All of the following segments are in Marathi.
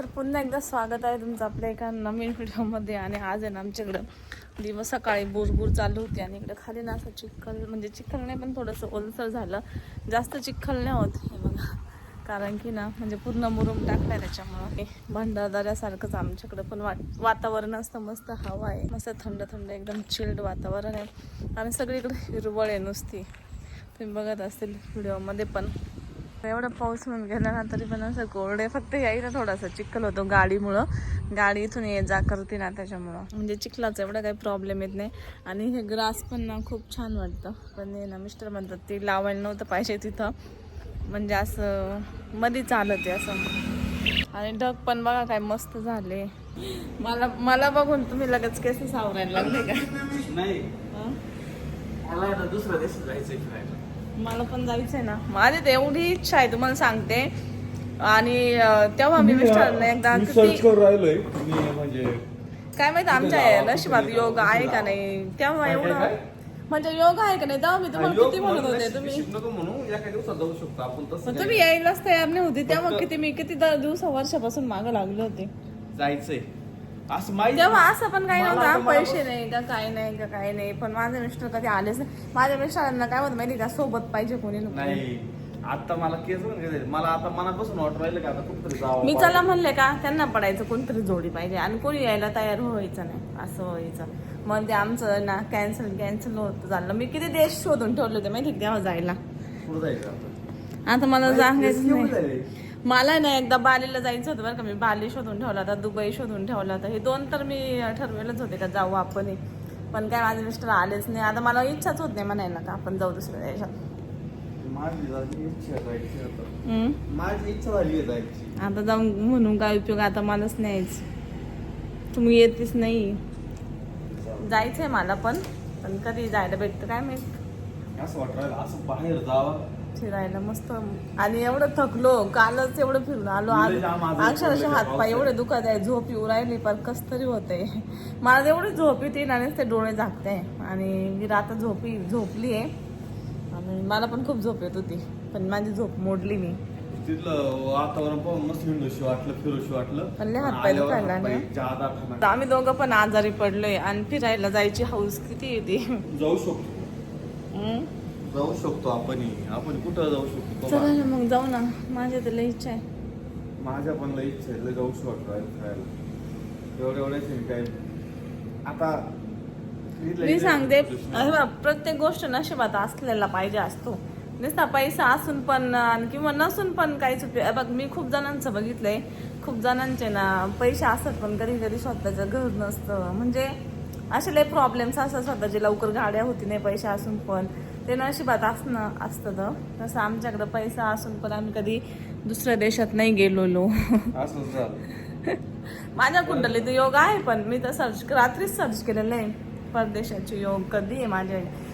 तर पुन्हा एकदा स्वागत आहे तुमचं आपल्या एका नवीन व्हिडिओमध्ये. आणि आज आहे ना आमच्याकडं दिवस सकाळी बुरबुर चालू होती आणि इकडे खाली ना असं चिखल, म्हणजे चिखल नाही पण थोडंसं ओलसर झालं, जास्त चिखल नाही होत हे बघा. कारण की ना म्हणजे पूर्ण मुरुम टाकलाय त्याच्यामुळं भंडारदऱ्यासारखंच आमच्याकडं पण वातावरण असतं. मस्त हवा आहे, मस्त थंड थंड एकदम चिल्ड वातावरण आहे आणि सगळीकडे हिरवळ आहे नुसती. तुम्ही बघत असतील व्हिडिओमध्ये पण. एवढा पाऊस होऊन गेला ना तरी पण असं कोरडे, फक्त यायला थोडासा चिखल होतो गाडीमुळं. गाडी इथून ये जा करते ना त्याच्यामुळं, म्हणजे चिखलाचा एवढा काही प्रॉब्लेम येत नाही. आणि हे ग्रास पण ना खूप छान वाटतं. पण हे ना मिस्टर म्हणतात ते लावायला नव्हतं पाहिजे तिथं, म्हणजे असं मध्ये चालत आहे असं. आणि ढग पण बघा काय मस्त झाले. मला बघून तुम्ही लगेच केस सावरायला लागले का? नाही, मला दुसऱ्या देशात जायचंय फिरायला. मला पण जायचंय ना, माझी तर एवढी इच्छा आहे तुम्हाला सांगते. आणि तेव्हा मी मिस्टरांना एकदा सर्च करून राहिलोय मी, म्हणजे काय माहित आमच्या नशिबात योग आहे का नाही. तेव्हा एवढं म्हणजे योग आहे का नाही तेव्हा मी तुम्हाला किती म्हणत होते तुम्ही नको म्हणू, एका दिवसात जाऊ शकतो आपण. तसं तुम्ही यायलाच तयार नाही होते. तेव्हा किती वर्षापासून मागं लागले होते. जायचंय असं माहिती. तेव्हा असं पण काही नव्हतं, पैसे नाही का काय नाही का काय नाही. पण माझे मिस्टर कधी आलेच नाही. माझ्या मिस्टरांना काय होतं माहिती का, सोबत पाहिजे कोणी नाही. आता मला केस मला आता मनापासून वाटत राहिलं का आता कुठतरी जावं. मी चला म्हणले का त्यांना पडायचं कोणतरी जोडी पाहिजे आणि कोणी यायला तयार व्हायचं नाही, असं व्हायचं. मग ते आमचं ना कॅन्सल होत झालं. मी किती देश शोधून ठेवले होते माहिती तेव्हा जायला. पुढे जायचं आपण. आता मला सांगायचं नाही. मला ना एकदा बालीला जायचं होतं बरं का. मी बाली शोधून ठेवला होता, दुबई शोधून ठेवला होता. हे दोन तर मी ठरवेलच होते का जाऊ आपण. पण काय माझे मिस्टर आलेच नाही. आता मला इच्छाच होत नाही म्हणायला का आपण जाऊ दुसऱ्या देशात. माझी इच्छा झाली जायची. आता जाऊन म्हणून काय उपयोग, आता मलाच न्यायच. तुम्ही येतेच नाही. जायचंय मला पण कधी जायला भेटतं काय माहित. असं वाटत राहिलं असं बाहेर जावं फिरायला मस्त. आणि एवढं थकलो, कालच एवढं फिरून आलो. आज अक्षरशः हातपाय एवढे दुखत आहे, झोप येऊ राहिली पण कस तरी होते. मला एवढी झोप येते ना, ते डोळे झाकते. आणि मी रात्र झोपली आहे आणि मला पण खूप झोप येत होती, पण माझी झोप मोडली मी. तिथलं वातावरण पाहून मस्त हिंडूशी वाटलं, फिरूशी वाटलं. पण हातपाय दुखायला नाही. आम्ही दोघं पण आजारी पडलोय आणि फिरायला जायची हौस किती येते. जाऊ शकतो आपण कुठं जाऊ शकतो. चला ना मग जाऊ ना, माझ्या तर लई इच्छा आहे. माझ्या पण लई इच्छा आहे, जाऊ शकतो फिरायला. एवढ्याच काय आता मी सांगते, प्रत्येक गोष्ट नशिबात असलेला पाहिजे असतो. नुसता पैसा असून पण किंवा नसून पण काहीच उपयोग. बघ मी खूप जणांचं बघितलंय, खूप जणांचे ना पैसे असतात पण कधी कधी स्वतःचं घर नसतं. म्हणजे असे लय प्रॉब्लेम्स असतात. स्वतःची लवकर गाड्या होती नाही पैसे असून पण, ते नशिबात असतं. तसं आमच्याकडं पैसा असून पण आम्ही कधी दुसऱ्या देशात नाही गेलेलो. माझ्या कुंडलीत योग आहे, पण मी तर रात्रीच सर्च केलेलं आहे परदेशाचे योग. कधी आहे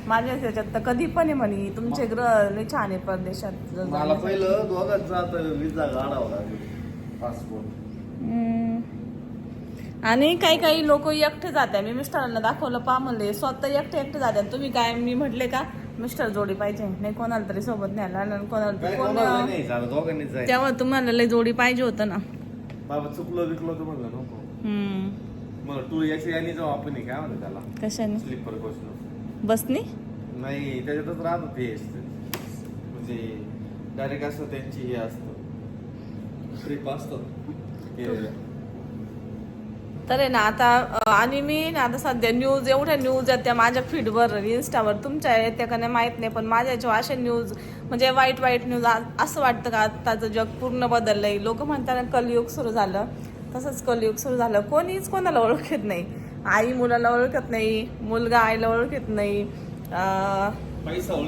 माझ्या त्याच्यात तर कधी पण आहे म्हणे तुमचे ग्रह लय छान आहे परदेशात. मला पहिलं दोघांच जात विजा काढावा पासपोर्ट. आणि काही लोक एकटे जाते. मी मिस्टरांना दाखवलं पा म्हणले स्वतः एकटे जाते. तुम्ही काय मी म्हटले का मिस्टर जोडी पाहिजे, नाही कोणाला तरी सोबत न्यायला, कोणाला तेव्हा तुम्हाला लय जोडी पाहिजे होतं ना. बाबा चुकलो बिकलो तर म्हणलं नको. मला टू याची आणि जाऊ आपण काय म्हणतो त्याला, कशाने? स्लीपर कोच बसनी नाही, त्याच्यातच राहत ते म्हणजे डायरेक्ट असं त्यांची हे असतं, ट्रिप असतं. तर आहे ना आता. आणि मी ना आता सध्या एवढ्या न्यूज आहेत त्या माझ्या फीडवर, इन्स्टावर. तुमच्या येत्या का नाही माहीत नाही, पण माझ्या याच्यावर अशा न्यूज म्हणजे वाईट न्यूज. असं वाटतं का आताचं जग पूर्ण बदललंय. लोक म्हणतात कलियुग सुरू झालं, तसंच कलियुग सुरू झालं. कोणीच कोणाला ओळखत नाही. आई मुलाला ओळखत नाही, मुलगा आईला ओळखत नाही,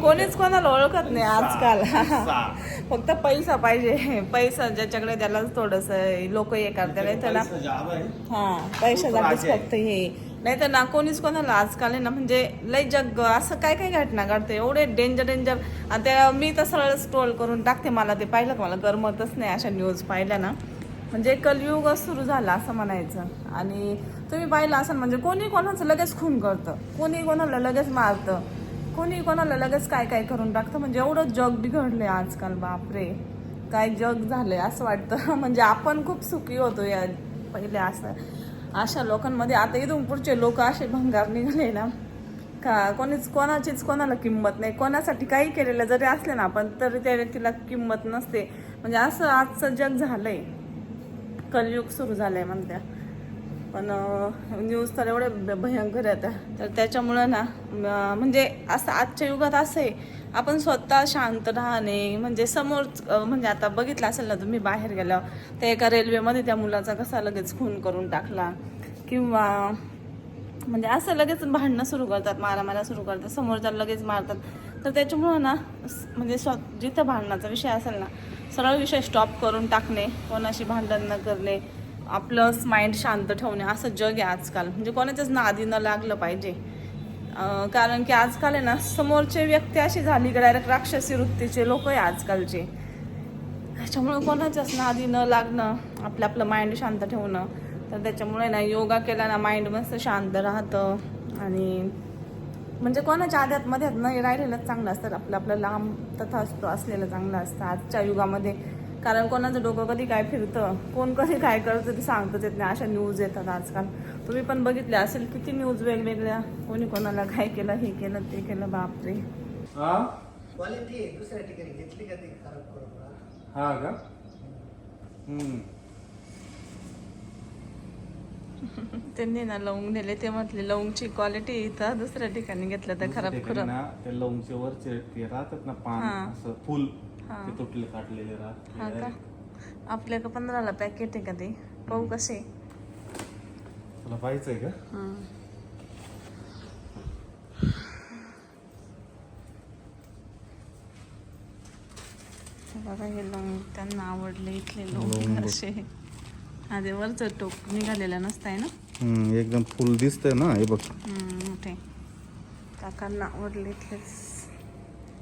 कोणीच कोणाला ओळखत नाही आजकाल. फक्त पैसा पाहिजे. पैसा ज्याच्याकडे त्यालाच थोडस लोक हे करतात. नाही तर ना पैशासाठीच फक्त हे, नाही तर ना कोणीच कोणाला आजकाल आहे ना. म्हणजे लय जग असं काय घटना घडते, एवढे डेंजर. आणि त्या मी तर सरळ स्क्रोल करून टाकते. मला ते पाहिलं का मला करमतच नाही अशा न्यूज पाहिल्या ना. म्हणजे कलियुग सुरू झाला असं म्हणायचं. आणि तुम्ही पाहिलं असं म्हणजे कोणी कोणाचं लगेच खून करतं, कोणी कोणाला लगेच मारतं, कोणी कोणाला लगेच काय करून टाकतं. म्हणजे एवढं जग बिघडलंय आजकाल, बापरे. काय जग झालंय असं वाटतं. म्हणजे आपण खूप सुखी होतो या पहिले असं अशा लोकांमध्ये. आता इथून पुढचे लोक असे भंगार निघाले ना का कोणाचीच कोणाला किंमत नाही. कोणासाठी काही केलेलं जरी असलं ना आपण तरी त्या व्यक्तीला किंमत नसते. म्हणजे असं आजचं जग झालंय, कलियुग सुरू झालंय म्हणत्या. पण न्यूज तर एवढे भयंकर आहेत तर त्याच्यामुळं ना म्हणजे असं आजच्या युगात असं आहे आपण स्वतः शांत राहणे. म्हणजे समोर म्हणजे आता बघितलं असेल ना तुम्ही बाहेर गेल्यावर त्या एका रेल्वेमध्ये त्या मुलाचा कसा लगेच खून करून टाकला किंवा म्हणजे असं लगेच भांडणं सुरू करतात, मारामाऱ्या सुरू करतात, समोरच्याला लगेच मारतात. तर त्याच्यामुळं ना म्हणजे जिथं भांडणाचा विषय असेल ना सरळ विषय स्टॉप करून टाकणे, कोणाशी भांडण न करणे, आपलंच माइंड शांत ठेवणे असं जग आहे आजकाल. म्हणजे कोणाच्याच नादी न लागलं पाहिजे. कारण की आजकाल आहे ना समोरचे व्यक्ती अशी झाली की डायरेक्ट राक्षसी वृत्तीचे लोक आहे आजकालचे. त्याच्यामुळे कोणाच्याच नादी न लागणं, आपलं माइंड शांत ठेवणं. तर त्याच्यामुळे ना योगा केला ना माइंड मस्त शांत राहतं आणि म्हणजे कोणाच्या आध्यात्मध्ये नाही राहिलेलंच चांगलं असतं. आपलं लांब तथास्तु असलेलं चांगलं असतं आजच्या युगामध्ये. कारण कोणाचं डोकं कधी काय फिरतं, कोण कधी काय करतं ते सांगतच येत नाही. अशा न्यूज येतात आजकाल. तुम्ही पण बघितले असेल किती न्यूज वेगवेगळ्या, कोणी कोणाला काय केलं, हे केलं ते केलं. बापरे. क्वालिटी दुसऱ्या ठिकाणी घेतली का ती खराब करून? हा का? त्यांनी ना लवंग नेले, ते म्हटले लवंगची क्वालिटी इथं दुसऱ्या ठिकाणी घेतलं तर खराब खरं. त्या लवंगचे वरचे ते राहतात ना पान असं फुल ते तुटले काटलेले हा का? राहत. आपल्याकडे 15ला पॅकेट आहे का ते? पाहू कसे. तुला पाहायचंय का? बघा हे लवंग त्यांना आवडले इथले लवंग असे. आधी वरचं टोक निघालेलं नसतंय ना. एकदम फुल दिसतंय ना हे बघ. मोठे काकांना आवडले इथलेच.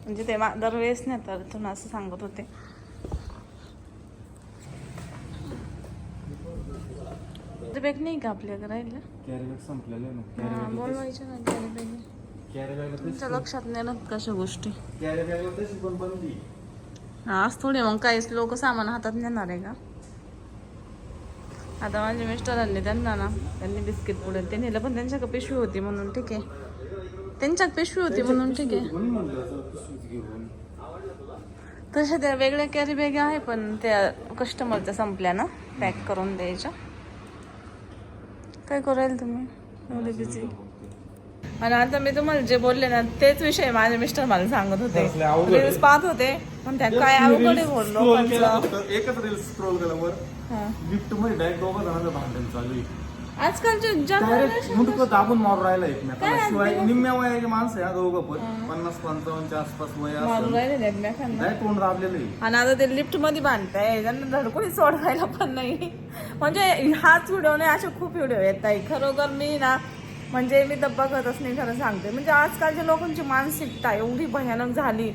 म्हणजे ते दरवेळेस नाही तर तुम्ही असं सांगत होते. बॅग नाही का आपल्याकडे राहिलं? कॅरी बॅग संपलेले ना. बोलवायचं ना कॅरी बॅग. कॅरी बॅग तुमच्या लक्षात नाही ना कशा गोष्टी. कॅरी बॅग तशी पण बनली. आज थोडे मग काहीच लोक सामान हातात नेणार आहे का? आता माझे मिस्टर आणले त्यांना ना, त्यांनी बिस्किट पुढे ते नेलं पण त्यांच्याकडे पिशवी होती म्हणून ठीक आहे. त्यांच्यात पिशवी होती म्हणून ठीक आहे. तशा त्या वेगळ्या कॅरी बॅग आहे पण त्या कस्टमरच्या संपल्या ना पॅक करून द्यायच्या. काय कराल तुम्ही एवढे बिझी? आणि आता मी तुम्हाला जे बोलले ना तेच विषय माझे मिस्टर मला सांगत होते. रील्स पाहत होते पण त्यात काय अवघड आहे बोललो. एकच रील स्क्रोल केला वर लिफ्ट मध्ये डायरेक्ट दोघं जणांचं भांडण चालू आहे. आजकालचे डायरेक्ट मुंडकं दाबून मारून राहिला एकमेकांना. शिवाय निम्म्या वयाची माणसं आहे दोघं पण 50-55च्या आसपास वय मारून राहिले एकमेकांना. डायरेक्ट तोंड दाबलेलं आहे. आणि आता ते लिफ्ट मध्ये बांधताय त्यांना धडकोणी सोडवायला पण नाही. म्हणजे हाच व्हिडिओ नाही असे खूप व्हिडिओ येत आहे. खरोखर मी ना म्हणजे मी तर बघतच नाही खरं सांगते. म्हणजे आजकालच्या लोकांची मानसिकता एवढी भयानक झाली.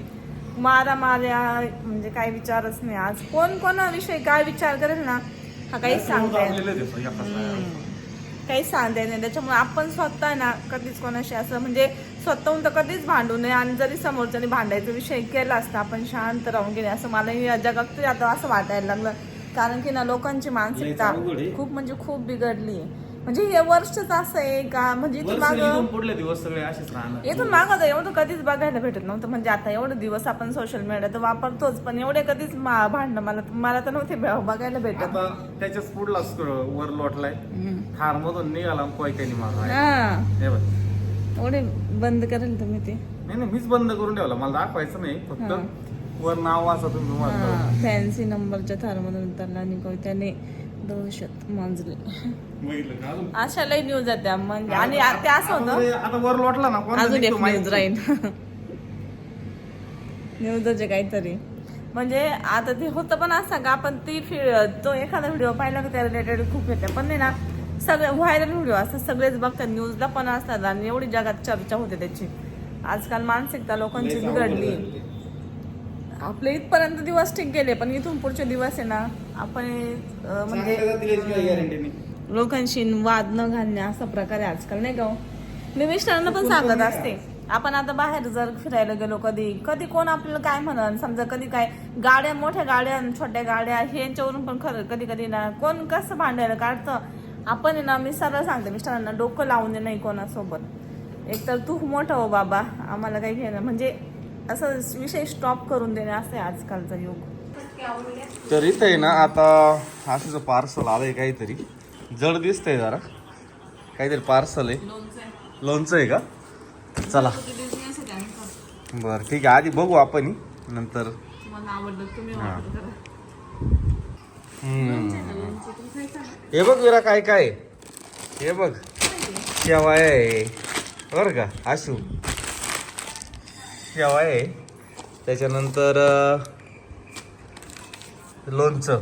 माऱ्या म्हणजे काही विचारच नाही. आज कोण कोणाविषयी काय विचार करेल ना हा काहीच सांगता काहीच सांगता नाही. त्याच्यामुळे आपण स्वतः ना कधीच कोणाशी असं म्हणजे स्वतःहून तर कधीच भांडू नये. आणि जरी समोरच्याने भांडायचा विषय केला असता आपण शांत राहून गेले असं मला या जगात आता असं वाटायला लागलं. कारण की ना लोकांची मानसिकता खूप म्हणजे खूप बिघडली आहे. म्हणजे हे वर्षच असं आहे का म्हणजे इथून मागं पुढले दिवस सगळे असेच राहणार. इथून मागं एवढं कधीच बघायला भेटत नव्हतं. म्हणजे आता एवढे दिवस आपण सोशल मीडिया तर वापरतोच पण एवढे कधीच भांडणं मला तर नव्हते बघायला भेटत. आता त्याच्याच पुढला वर लोटलाय थार मधून निघाला कोयत्यानी मारला. एवढे बंद करेल तुम्ही ते? नाही मीच बंद करून ठेवला. मला दाखवायचं नाही फक्त वर नाव वाचा तुम्ही. फॅन्सी नंबरच्या थारमधून उतरला आणि कोयत्याने दहशत मांजली. अशा लई न्यूज आहेत त्या म्हणजे. आणि ते असं होतं आता वर लोटला ना अजून एक न्यूज राहील न्यूजचे काहीतरी. म्हणजे आता ते होतं पण असं का आपण तो एखादा व्हिडिओ पाहिला का त्या रिलेटेड खूप येते पण नाही ना सगळे व्हायरल व्हिडिओ असतात सगळेच बघतात. न्यूजला पण असतात आणि एवढी जगात चर्चा होते त्याची. आजकाल मानसिकता लोकांची बिघडली. आपले इथपर्यंत दिवस ठीक गेले पण इथून पुढचे दिवस आहे ना आपण म्हणजे लोकांशी वाद न घालणे असा प्रकारे आजकाल नाही का. मी मिस्टरांना पण सांगत असते आपण आता बाहेर जर फिरायला गेलो कधी कधी कोण आपल्याला काय म्हणन, समजा कधी काय गाड्या, मोठ्या गाड्या छोट्या गाड्या हे यांच्यावरून पण खरं कधी कधी ना कोण कसं भांडायला काढतं. आपण आहे ना, मी सरळ सांगते मिस्टरांना, डोकं लावून दे नाही कोणासोबत. एकतर तू मोठं हो बाबा, आम्हाला काही घेणं, म्हणजे असं विषय स्टॉप करून देणे असं आहे आजकालचा युग. तर इथं आहे ना आता असंच पार्सल आलंय काहीतरी, जड दिसतंय जरा, काहीतरी पार्सल आहे. लोणचं आहे का? चला बरं ठीक आहे, आधी बघू आपण नंतर. मला आवडलं, तुम्ही order करा. हे बघ विरा काय काय, हे बघ शेवाय आहे बरं का, आशू शेवाय आहे, त्याच्यानंतर लोणचं.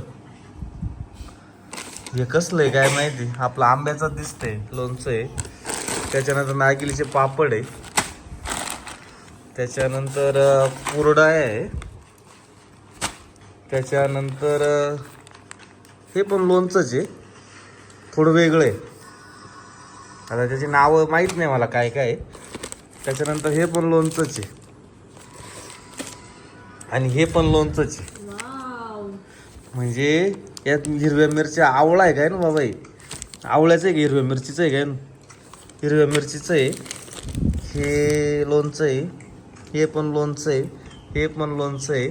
हे कसलं आहे काय माहिती, आपलं आंब्याचं दिसतंय लोणचं आहे. त्याच्यानंतर नागिलीचे पापड आहे, त्याच्यानंतर कुरडा आहे, त्याच्यानंतर हे पण लोणचंच आहे, थोडं वेगळं आहे. आता त्याची नावं माहीत नाही मला काय काय आहे. त्याच्यानंतर हे पण लोणचंच आहे आणि हे पण लोणचंच आहे. म्हणजे यात हिरव्या मिरच्या, आवळा आहे काय ना बाबा, आवळ्याचं आहे का हिरव्या मिरचीचं आहे काय ना, हिरव्या मिरचीचं आहे. हे लोणचं आहे, हे पण लोणचं आहे, हे पण लोणचं आहे.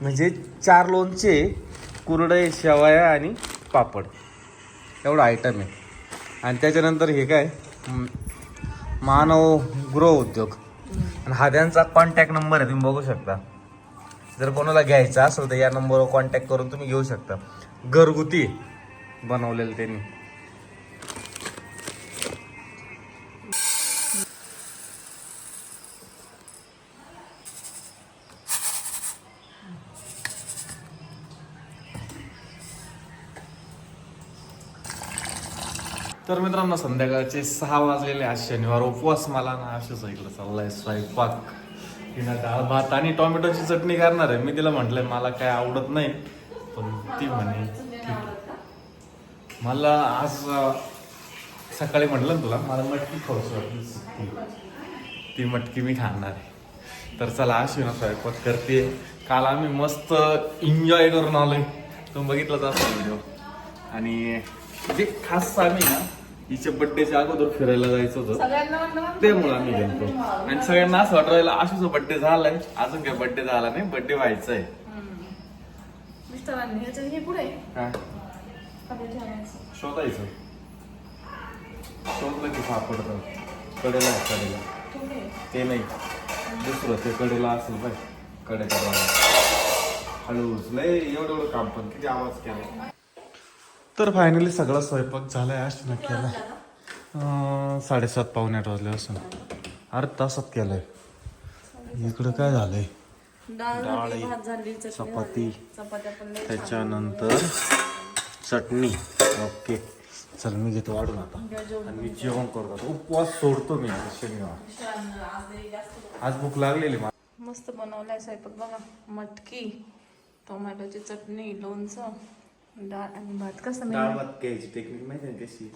म्हणजे 4 लोणचे, कुरडे, शेवया आणि पापड, एवढा आयटम आहे. आणि त्याच्यानंतर हे काय, मानव गृह उद्योग, आणि हा त्यांचा कॉन्टॅक्ट नंबर आहे, तुम्ही बघू शकता. जर कोणाला घ्यायचं असेल तर या नंबरवर कॉन्टॅक्ट करून तुम्ही घेऊ शकता. घरगुती बनवलेलं त्यांनी. तर मित्रांनो संध्याकाळचे 6 वाजलेले, आज शनिवार, उपवास मला ना. अशाच इकडं चाललाय स्वयंपाक. तिनं डाळ भात आणि टोमॅटोची चटणी करणार आहे. मी तिला म्हटलंय मला काय आवडत नाही, पण ती म्हणे ठीक आहे. मला आज सकाळी म्हटलं ना तुला, मला मटकी खाऊशी वाटली, ती मटकी मी खाणार आहे. तर चला अशी ना स्वयंपाक करते. काल आम्ही मस्त एन्जॉय करून आलोय, तुम्ही बघितलंच असेल व्हिडिओ. आणि जे खास आम्ही ना हिच्या बड्डेच्या अगोदर फिरायला जायचं होतं, त्यामुळे आम्ही गेलो. आणि सगळ्यांना असं वाटत राहिलं आशूचा बड्डे झालाय, अजून काय बड्डे झाला नाही, बड्डे व्हायचा आहे. शोधायचं, शोधलं की सापडतं. कडेला आहे, कडेला ते नाही, दुसरं ते कडेला असेल बाय, कडेच्या हळूच लय एवढं काम, पण किती आवाज केला. तर फायनली सगळा स्वयंपाक झालाय. अशी केलाय 7:30 पावणे 8 वाजले असं, अर्ध्या तासात केलाय. इकडं काय झालंय, डाळ, चपाती, त्याच्यानंतर चटणी. ओके चल मी घेतो वाढून आता, आणि मी जेवण करतो. उपवास सोडतो मी शनिवार. आज भूक लागलेली. मस्त बनवलाय स्वयंपाक बघा, मटकी, टोमॅटोची चटणी, लोणचं, डाळ आणि भात. कसं डाळ भात घ्यायची टेक्निक माहिती आहे कशी?